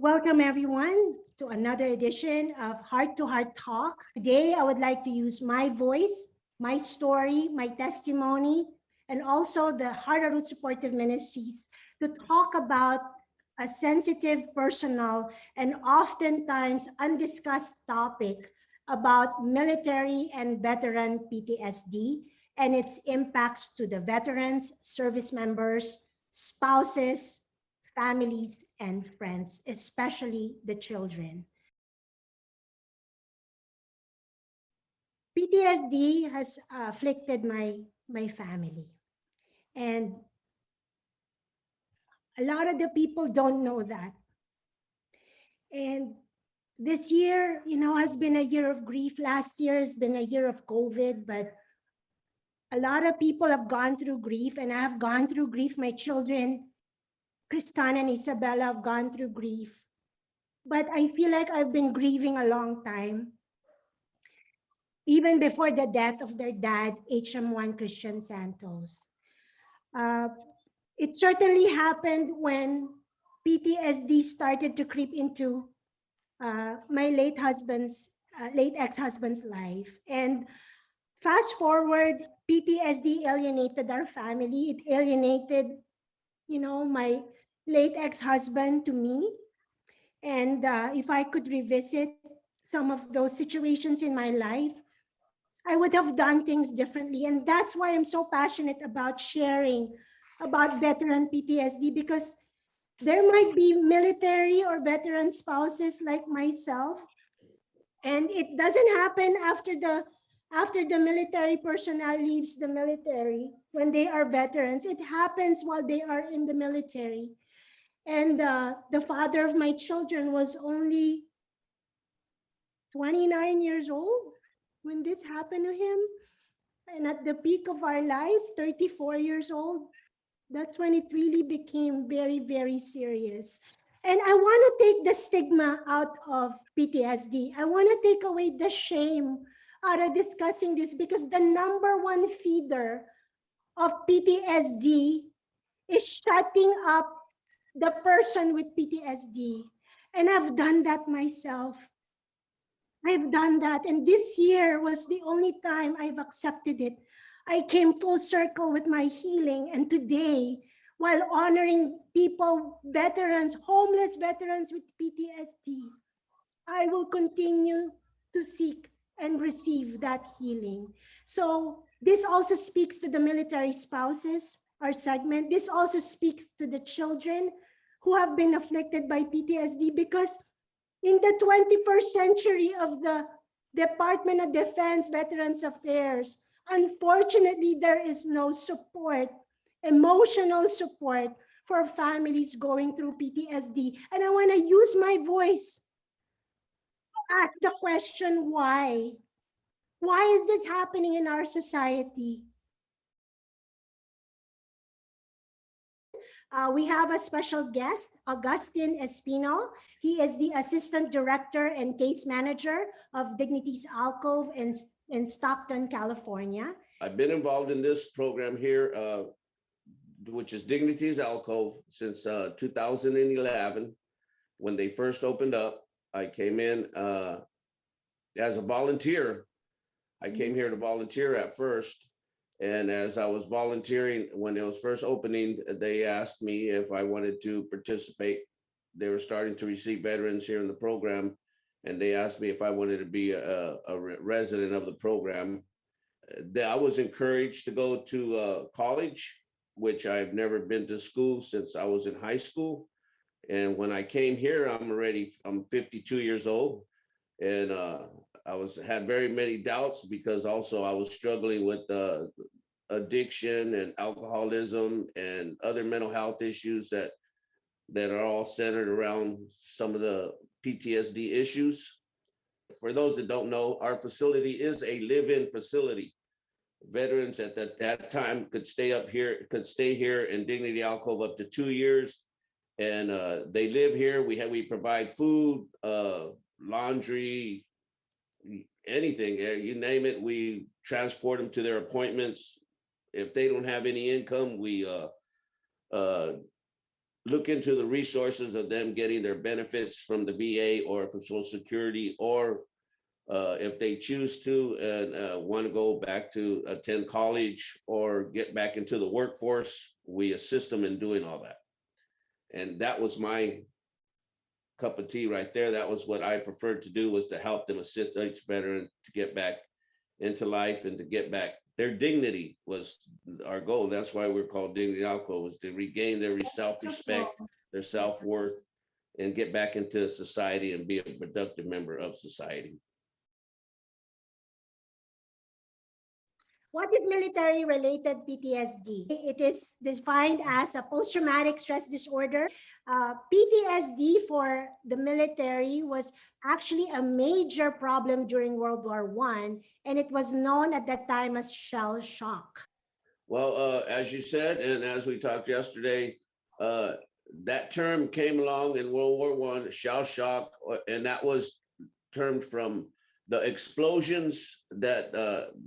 Welcome everyone to another edition of Heart to Heart Talk. Today, I would like to use my voice, my story, my testimony, and also the Heart of Ruth Supportive Ministries to talk about a sensitive, personal, and oftentimes undiscussed topic about military and veteran PTSD and its impacts to the veterans, service members, spouses, families, and friends, especially the children. PTSD has afflicted my family. And a lot of the people don't know that. And this year, has been a year of grief. Last year has been a year of COVID, but a lot of people have gone through grief, and I have gone through grief. My children, Kristan and Isabella, have gone through grief. But I feel like I've been grieving a long time, even before the death of their dad, HM1 Christian Santos. It certainly happened when PTSD started to creep into my late ex-husband's life. And fast forward, PTSD alienated our family. It alienated, my late ex-husband to me. And if I could revisit some of those situations in my life, I would have done things differently. And that's why I'm so passionate about sharing about veteran PTSD, because there might be military or veteran spouses like myself. And it doesn't happen after the military personnel leaves the military when they are veterans. It happens while they are in the military. And the father of my children was only 29 years old when this happened to him. And at the peak of our life, 34 years old, that's when it really became very, very serious. And I want to take the stigma out of PTSD. I want to take away the shame out of discussing this, because the number one feeder of PTSD is shutting up the person with PTSD. And I've done that myself. I've done that. And this year was the only time I've accepted it. I came full circle with my healing. And today, while honoring people, veterans, homeless veterans with PTSD, I will continue to seek and receive that healing. So this also speaks to the military spouses, our segment. This also speaks to the children who have been afflicted by PTSD, because in the 21st century of the Department of Defense Veterans Affairs, unfortunately, there is no support, emotional support for families going through PTSD. And I want to use my voice to ask the question, why? Why is this happening in our society? We have a special guest, Augustine Espino. He is the Assistant Director and Case Manager of Dignity's Alcove in Stockton, California. I've been involved in this program here, which is Dignity's Alcove, since 2011. When they first opened up, I came in as a volunteer. I came here to volunteer at first. And as I was volunteering, when it was first opening, they asked me if I wanted to participate. They were starting to receive veterans here in the program, and they asked me if I wanted to be a resident of the program. I was encouraged to go to college, which I've never been to school since I was in high school. And when I came here, I'm 52 years old, and had very many doubts, because also I was struggling with addiction and alcoholism and other mental health issues that are all centered around some of the PTSD issues. For those that don't know, our facility is a live-in facility. Veterans at that time could stay here in Dignity Alcove up to 2 years, and they live here. We provide food, laundry, anything, you name it. We transport them to their appointments. If they don't have any income, we look into the resources of them getting their benefits from the VA or from Social Security, or if they choose to and want to go back to attend college or get back into the workforce, we assist them in doing all that. And that was my cup of tea right there. That was what I preferred to do, was to help them, assist each veteran to get back into life and to get back. Their dignity was our goal. That's why we're called Dignity Alcove, was to regain their self-respect, their self-worth, and get back into society and be a productive member of society. What is military-related PTSD? It is defined as a post-traumatic stress disorder. PTSD for the military was actually a major problem during World War I, and it was known at that time as shell shock. Well, as you said, and as we talked yesterday, that term came along in World War I, shell shock, and that was termed from the explosions that,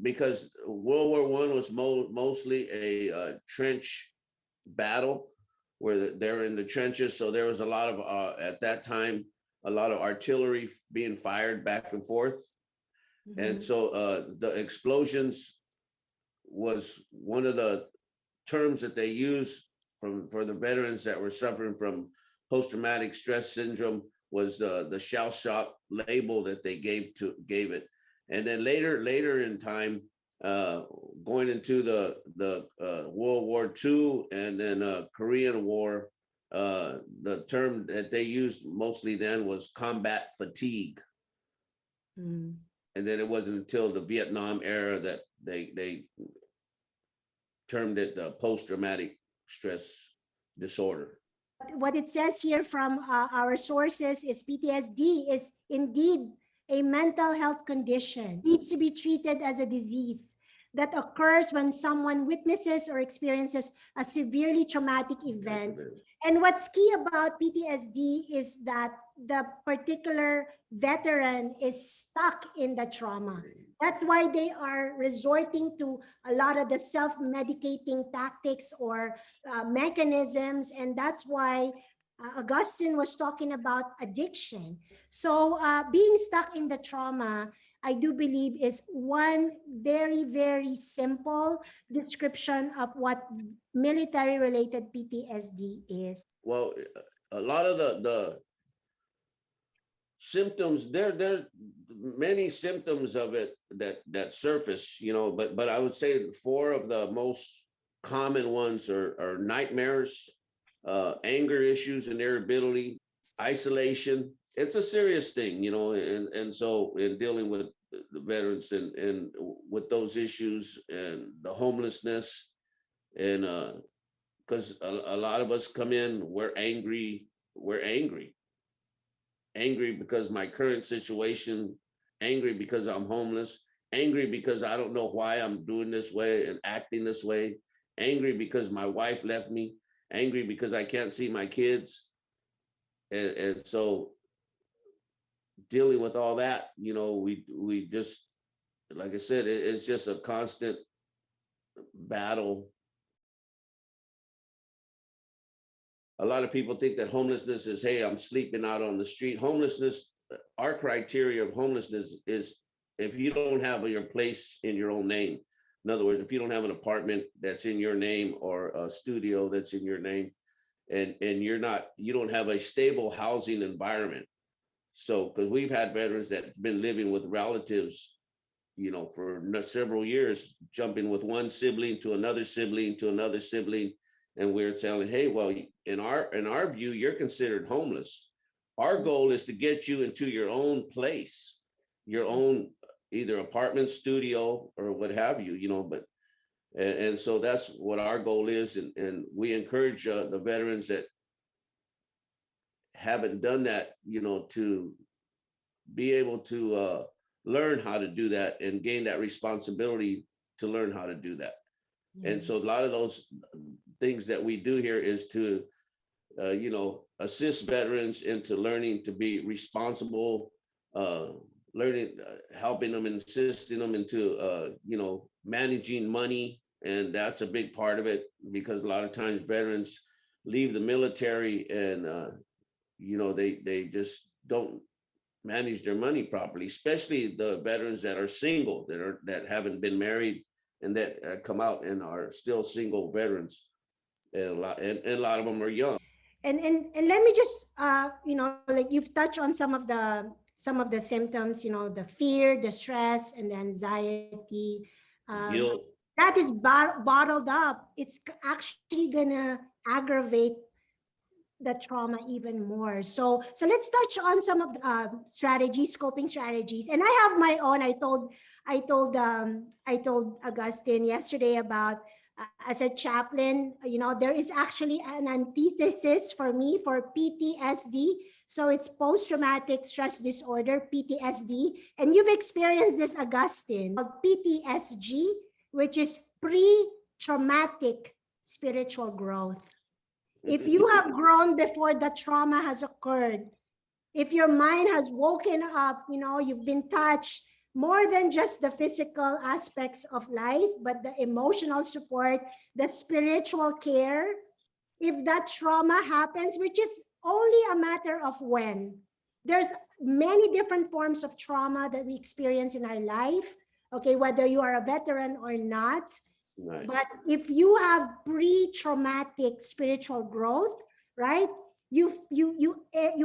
because World War I was mostly a trench battle where they're in the trenches. So there was a lot of, at that time, a lot of artillery being fired back and forth. Mm-hmm. And so the explosions was one of the terms that they used for the veterans that were suffering from post-traumatic stress syndrome, was the shell shock label that they gave it. And then later in time, going into the World War II and then Korean War, the term that they used mostly then was combat fatigue. Mm. And then it wasn't until the Vietnam era that they termed it post-traumatic stress disorder. What it says here from our sources is PTSD is indeed a mental health condition. It needs to be treated as a disease that occurs when someone witnesses or experiences a severely traumatic event. And what's key about PTSD is that the particular veteran is stuck in the trauma. That's why they are resorting to a lot of the self-medicating tactics or mechanisms. And that's why Augustine was talking about addiction. So being stuck in the trauma, I do believe, is one very, very simple description of what military-related PTSD is. Well, a lot of the symptoms, there's many symptoms of it that surface, but I would say 4 of the most common ones are nightmares, anger issues and irritability, isolation. It's a serious thing, and so in dealing with the veterans and with those issues and the homelessness, and because a lot of us come in, we're angry because my current situation, angry because I'm homeless, angry because I don't know why I'm doing this way and acting this way, angry because my wife left me, angry because I can't see my kids. And so dealing with all that, we just, like I said, it's just a constant battle. A lot of people think that homelessness is, hey, I'm sleeping out on the street. Homelessness, our criteria of homelessness is if you don't have your place in your own name. In other words, if you don't have an apartment that's in your name or a studio that's in your name, and you don't have a stable housing environment. So, because we've had veterans that have been living with relatives, for several years, jumping with one sibling to another sibling to another sibling. And we're telling, hey, well, in our view, you're considered homeless. Our goal is to get you into your own place, your own either apartment, studio, or what have you, but and so that's what our goal is. And we encourage the veterans that haven't done that, to be able to learn how to do that and gain that responsibility to learn how to do that. Mm-hmm. And so a lot of those things that we do here is to, assist veterans into learning to be responsible, learning, helping them, assisting them into, managing money. And that's a big part of it, because a lot of times veterans, leave the military, and they just don't manage their money properly, especially the veterans that are single, that haven't been married, and that come out and are still single veterans, and a lot of them are young. And let me just like you've touched on some of the symptoms, the fear, the stress, and the anxiety. um, Guilt. that is bottled up. It's actually gonna aggravate the trauma even more. So let's touch on some of the strategies, coping strategies. And I have my own. I told Augustine yesterday about, as a chaplain, there is actually an antithesis for me for PTSD. So it's post traumatic stress disorder, PTSD. And you've experienced this, Augustine, called PTSG, which is pre traumatic spiritual growth. If you have grown before the trauma has occurred, if your mind has woken up, you've been touched more than just the physical aspects of life, but the emotional support, the spiritual care. If that trauma happens, which is only a matter of when, there's many different forms of trauma that we experience in our life. Okay, whether you are a veteran or not, Right. but if you have pre-traumatic spiritual growth, right? You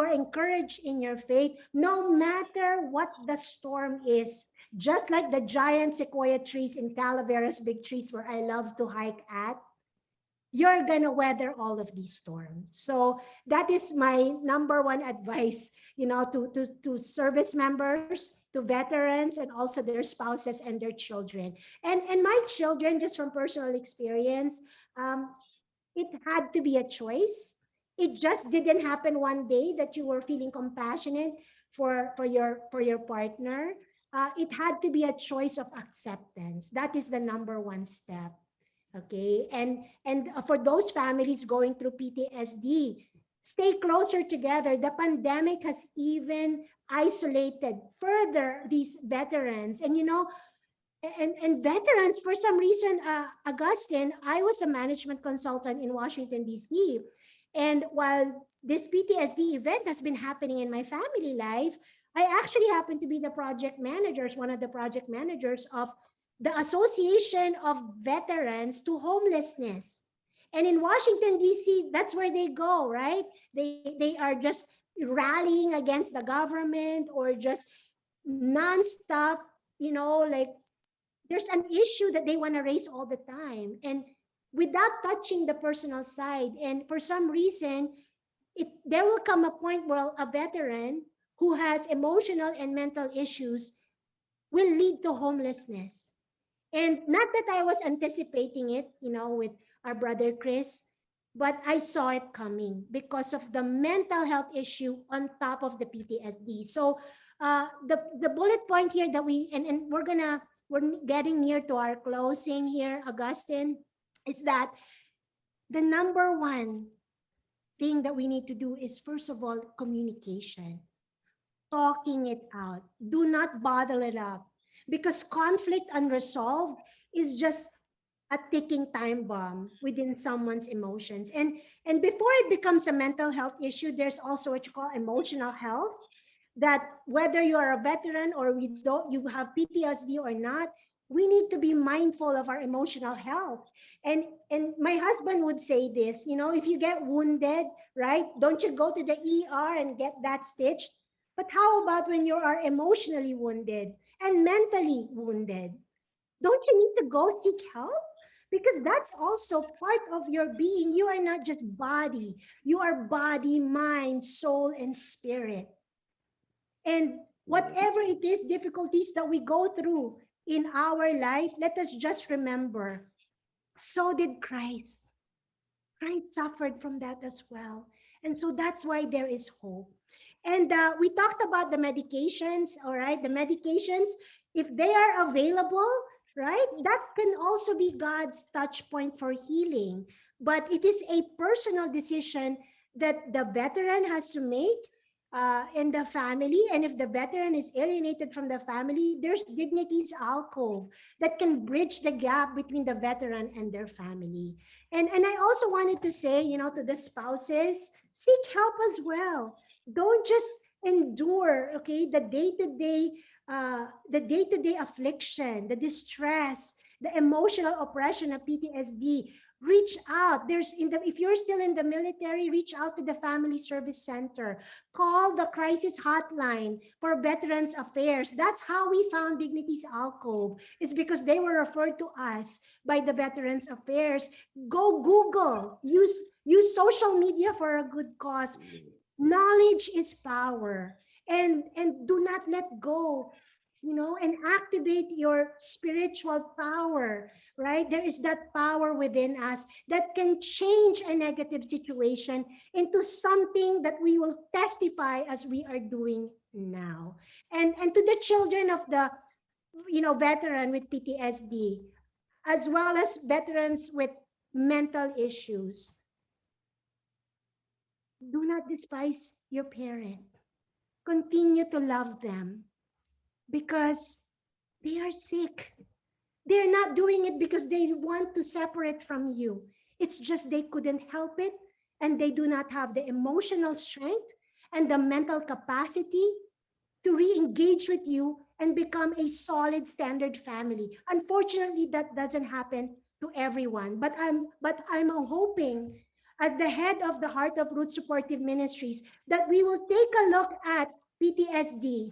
are encouraged in your faith, no matter what the storm is. Just like the giant sequoia trees in Calaveras, big trees where I love to hike at, you're gonna weather all of these storms. So that is my number one advice, to service members, to veterans, and also their spouses and their children. And my children, just from personal experience, um, it had to be a choice. It just didn't happen one day that you were feeling compassionate for your partner. It had to be a choice of acceptance. That is the number one step. Okay, and for those families going through PTSD, stay closer together. The pandemic has even isolated further these veterans. And veterans, for some reason, Augustine, I was a management consultant in Washington, D.C. And while this PTSD event has been happening in my family life, I actually happen to be the project managers, one of the project managers of the Association of Veterans to Homelessness. And in Washington, D.C., that's where they go, right? They are just rallying against the government, or just nonstop, like there's an issue that they want to raise all the time, and without touching the personal side. And for some reason, there will come a point where a veteran who has emotional and mental issues will lead to homelessness. And not that I was anticipating it, with our brother Chris, but I saw it coming because of the mental health issue on top of the PTSD. So the bullet point here that and we're getting near to our closing here, Augustine, is that the number one thing that we need to do is, first of all, communication, talking it out. Do not bottle it up, because conflict unresolved is just a ticking time bomb within someone's emotions. And before it becomes a mental health issue, there's also what you call emotional health, that whether you are a veteran or you have PTSD or not, we need to be mindful of our emotional health. And my husband would say this, if you get wounded, right, don't you go to the ER and get that stitched? But how about when you are emotionally wounded and mentally wounded? Don't you need to go seek help? Because that's also part of your being. You are not just body, you are body, mind, soul, and spirit. And whatever it is, difficulties that we go through in our life, let us just remember, so did Christ. Christ suffered from that as well. And so that's why there is hope. And we talked about the medications, all right? The medications, if they are available, right, that can also be God's touch point for healing. But it is a personal decision that the veteran has to make. in the family. And if the veteran is alienated from the family, there's Dignity's Alcove that can bridge the gap between the veteran and their family. And I also wanted to say, to the spouses, seek help as well. Don't just endure, okay, the day-to-day affliction, the distress, the emotional oppression of PTSD. Reach out. If you're still in the military, reach out to the Family Service Center. Call the crisis hotline for Veterans Affairs. That's how we found Dignity's Alcove. It's because they were referred to us by the Veterans Affairs. Go Google. Use social media for a good cause. Knowledge is power. And do not let go, and activate your spiritual power, right? There is that power within us that can change a negative situation into something that we will testify as we are doing now. And to the children of the, veteran with PTSD, as well as veterans with mental issues, do not despise your parent. Continue to love them because they are sick. They're not doing it because they want to separate from you. It's just they couldn't help it, and they do not have the emotional strength and the mental capacity to re-engage with you and become a solid standard family. Unfortunately, that doesn't happen to everyone. But I'm hoping, as the head of the Heart of Ruth Supportive Ministries, that we will take a look at PTSD,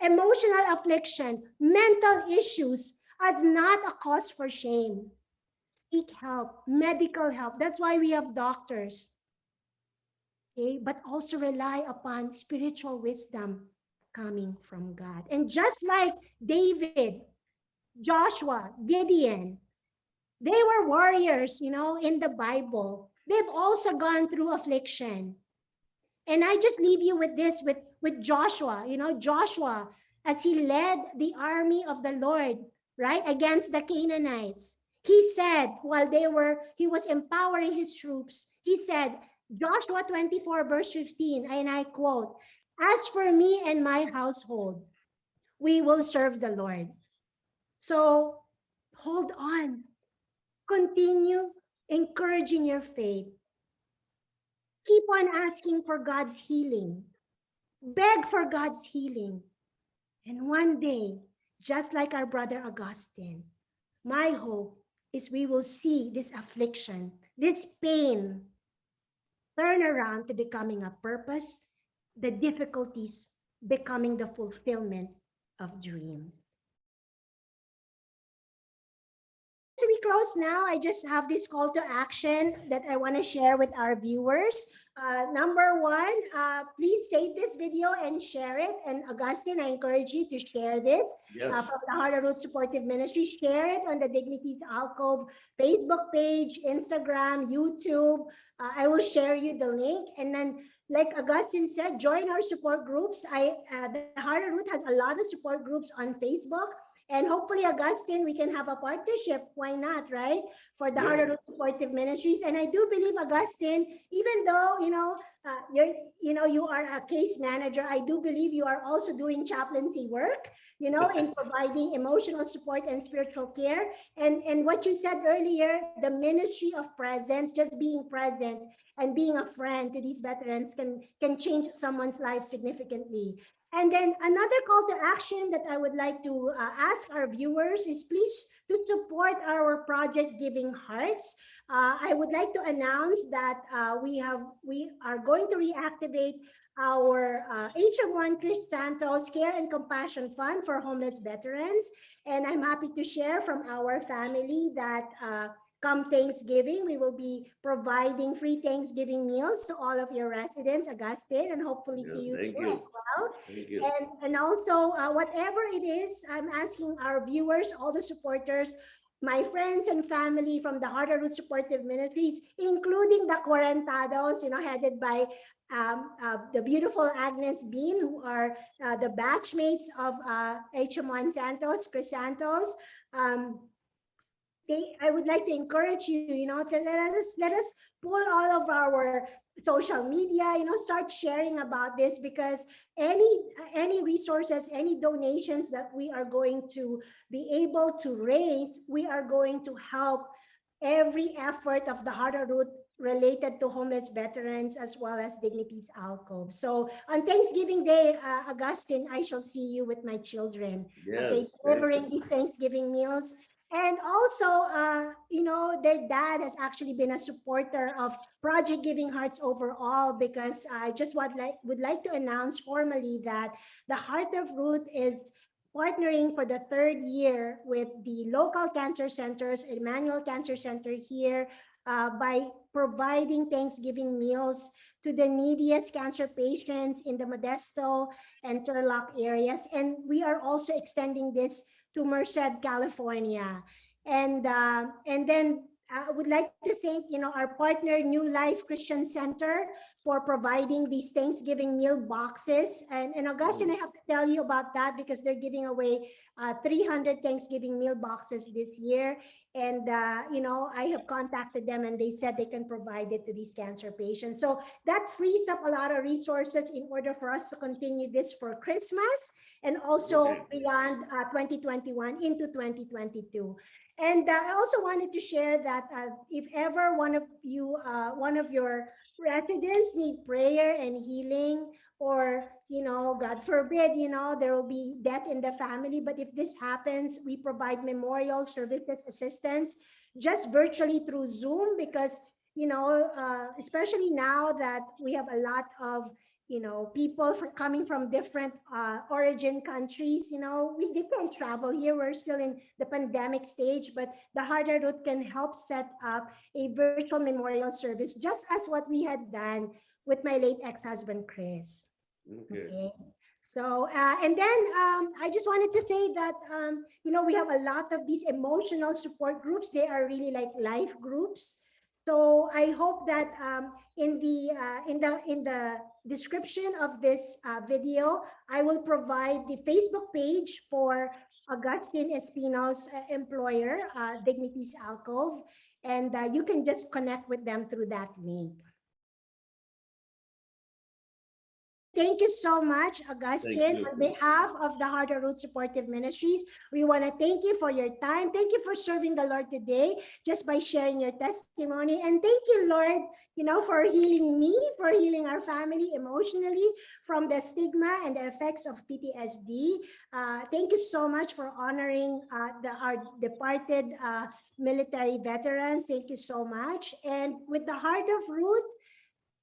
emotional affliction, mental issues as not a cause for shame. Seek help, medical help. That's why we have doctors. Okay, but also rely upon spiritual wisdom coming from God. And just like David, Joshua, Gideon, they were warriors, in the Bible. They've also gone through affliction. And I just leave you with this, with Joshua, Joshua, as he led the army of the Lord, right, against the Canaanites. He said, while he was empowering his troops, he said, Joshua 24, verse 15, and I quote, "As for me and my household, we will serve the Lord." So hold on, continue encouraging your faith. Keep on asking for God's healing. Beg for God's healing. And one day, just like our brother Augustine, my hope is we will see this affliction, this pain, turn around to becoming a purpose, the difficulties becoming the fulfillment of dreams. As we close now, I just have this call to action that I want to share with our viewers. Number one, please save this video and share it. And Augustine, I encourage you to share this from the Heart of Ruth Supportive Ministry. Share it on the Dignity's Alcove Facebook page, Instagram, YouTube. I will share you the link. And then, like Augustine said, join our support groups. The Heart of Ruth has a lot of support groups on Facebook. And hopefully, Augustine, we can have a partnership. Why not, right? For the Heart of Ruth Supportive Ministries. And I do believe, Augustine, even though, you are a case manager, I do believe you are also doing chaplaincy work, in providing emotional support and spiritual care. And what you said earlier, the ministry of presence, just being present and being a friend to these veterans can change someone's life significantly. And then another call to action that I would like to ask our viewers is please to support our project Giving Hearts. I would like to announce that we are going to reactivate our HM1 Chris Santos Care and Compassion Fund for homeless veterans. And I'm happy to share from our family that come Thanksgiving, we will be providing free Thanksgiving meals to all of your residents, Augustine, and hopefully to you too as well. Thank you. And also, whatever it is, I'm asking our viewers, all the supporters, my friends and family from the Heart of Ruth Supportive Ministries, including the Cuarentados, headed by the beautiful Agnes Bean, who are the batchmates of HM1 Santos, Chris Santos. I would like to encourage you, to let us pull all of our social media, start sharing about this, because any any resources, any donations that we are going to be able to raise, we are going to help every effort of the Harder Root related to homeless veterans as well as Dignity's Alcove. So on Thanksgiving Day, Augustine, I shall see you with my children, okay, Yes, thank you. delivering these Thanksgiving meals. And also, their dad has actually been a supporter of Project Giving Hearts overall, because I just would like to announce formally that the Heart of Ruth is partnering for the third year with the local cancer centers, Emmanuel Cancer Center here, by providing Thanksgiving meals to the neediest cancer patients in the Modesto and Turlock areas. And we are also extending this to Merced, California. And then I would like to thank, our partner, New Life Christian Center, for providing these Thanksgiving meal boxes. And Augustine, I have to tell you about that, because they're giving away 300 Thanksgiving meal boxes this year. And, I have contacted them and they said they can provide it to these cancer patients. So that frees up a lot of resources in order for us to continue this for Christmas and also Okay. beyond 2021 into 2022. And I also wanted to share that if ever one of your residents need prayer and healing, or, God forbid, there will be death in the family. But if this happens, we provide memorial services assistance just virtually through Zoom, because, especially now that we have a lot of, people coming from different origin countries, they can't travel here. We're still in the pandemic stage, but the Harder Root can help set up a virtual memorial service, just as what we had done with my late ex-husband, Chris. Okay. Okay. So, and then I just wanted to say that, we have a lot of these emotional support groups. They are really like life groups. So I hope that in the description of this video, I will provide the Facebook page for Augustine Espino's employer, Dignity's Alcove, and you can just connect with them through that link. Thank you so much, Thank Augustine. you. On behalf of the Harder Root Supportive Ministries, we want to thank you for your time. Thank you for serving the Lord today just by sharing your testimony. And thank you, Lord, for healing me, for healing our family emotionally from the stigma and the effects of PTSD. Thank you so much for honoring our departed military veterans. Thank you so much. And with the Heart of Ruth,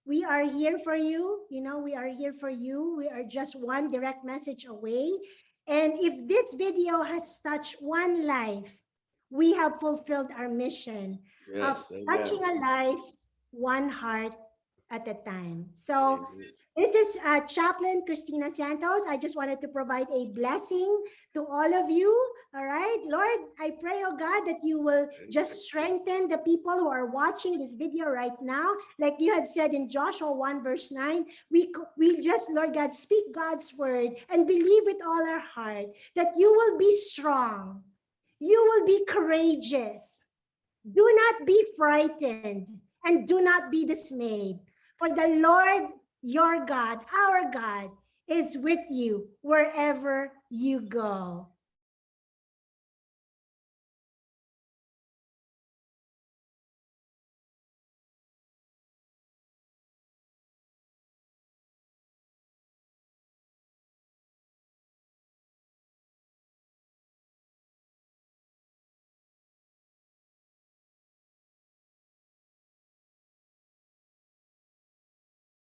we are here for you. We are here for you. We are just one direct message away. And if this video has touched one life, we have fulfilled our mission of Yes, amen. touching a life, one heart at a time. So Amen. this is Chaplain Christina Santos. I just wanted to provide a blessing to all of you. All right, Lord, I pray, oh God, that you will just strengthen the people who are watching this video right now. Like you had said in Joshua 1 verse 9, we just, Lord God, speak God's word and believe with all our heart that you will be strong. You will be courageous. Do not be frightened and do not be dismayed. For the Lord, your God, our God, is with you wherever you go.